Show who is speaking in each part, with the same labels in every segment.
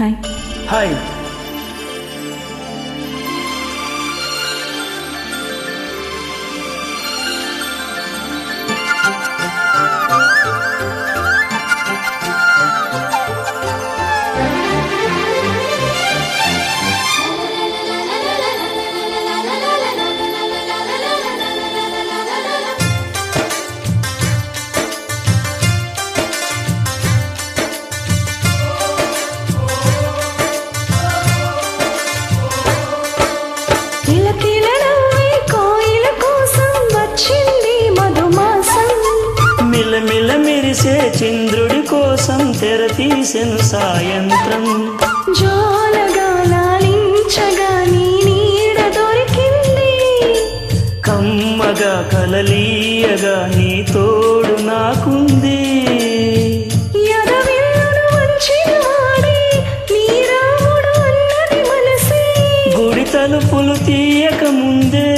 Speaker 1: Hi
Speaker 2: hi. మిలమిల మెరిసే చంద్రుడి కోసం తెర తీసెను సాయంత్రం.
Speaker 1: జోలగాలించగా నీ నీడ దొరికింది,
Speaker 2: కమ్మగా కలలీయగా నీ తోడు నాకుంది. గుడి తలుపులు తీయక ముందే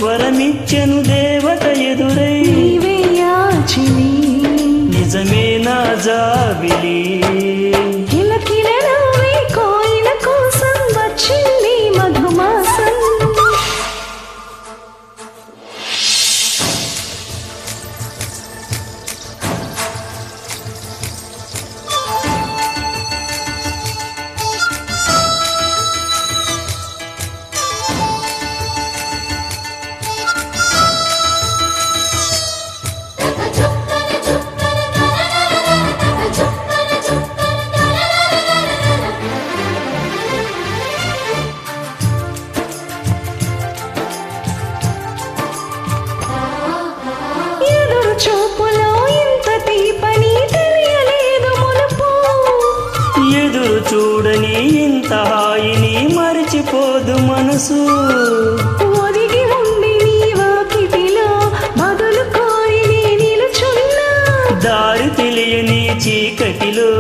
Speaker 2: వరమిచ్చెను దేవత ఎదురై, నిజమే నా జాబిలి.
Speaker 1: కిలకిల నవ్వే కోయిల కోసం వచ్చింది మధుమాసం. చూపులో ఇంత తీపని తెలియలేదు మునుపు,
Speaker 2: ఎదురు చూడని ఇంత హాయిని మరిచిపోదు మనసు.
Speaker 1: ఒదిగి ఉండి నీ వాకిటిలో బదులు కోరి నిలుచున్నా,
Speaker 2: దారి తెలియని చీకటిలో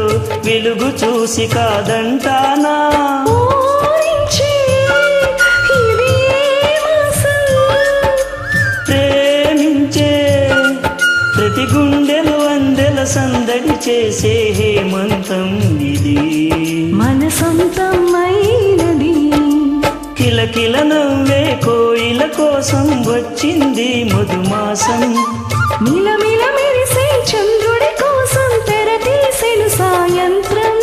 Speaker 2: వెలుగు చూసి కాదంటానా. ప్రతి గుండెలు అందెల సందడి చేసే హేమంతం ఇది,
Speaker 1: మన సొంతమైనది.
Speaker 2: కిలకిల నవ్వే కోయిల కోసం వచ్చింది మధుమాసం.
Speaker 1: మిలమిల మెరిసే చంద్రుడి కోసం తెర తీసెను సాయంత్రం.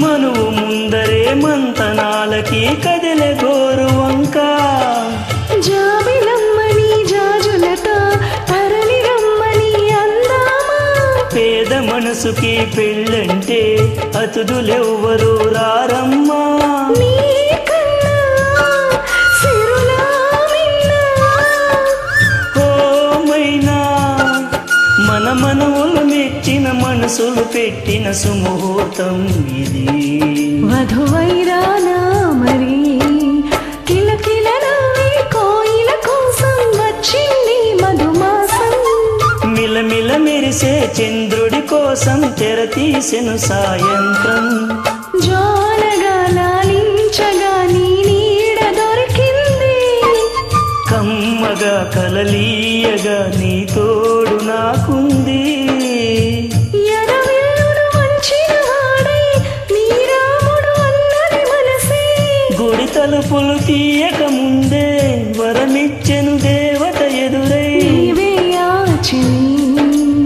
Speaker 2: మనువు ముందరే మంతనాలకి కదిలే గోరు వంక,
Speaker 1: జాబిలమ్మని జాజులతో తరలి రమ్మని అందామా.
Speaker 2: పేద మనసుకి పెళ్ళంటే అతుదులెవ్వరు రారమ్మా. మన మనవులు మెచ్చిన మనసులు పెట్టిన సుముహూర్తం ఇది,
Speaker 1: వధువైరానా మరి. కిలకిల నవ్వే కోయిల కోసం వచ్చింది మధుమాసం.
Speaker 2: మిలమిల మెరిసే చంద్రుడి కోసం తెర తీసెను సాయంత్రం.
Speaker 1: జోలగాలించగా నీ నీడ దొరికింది,
Speaker 2: కమ్మగా కలలీయగా నీ తోడు నాకుంది. గుడి తలుపులు తీయక ముందే వరమిచ్చెను దేవత ఎదురై,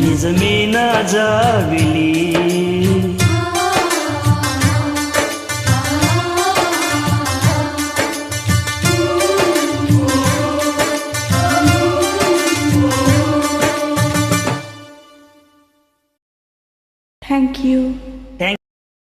Speaker 2: నిజమే నా జాబిలి.
Speaker 1: Thank you.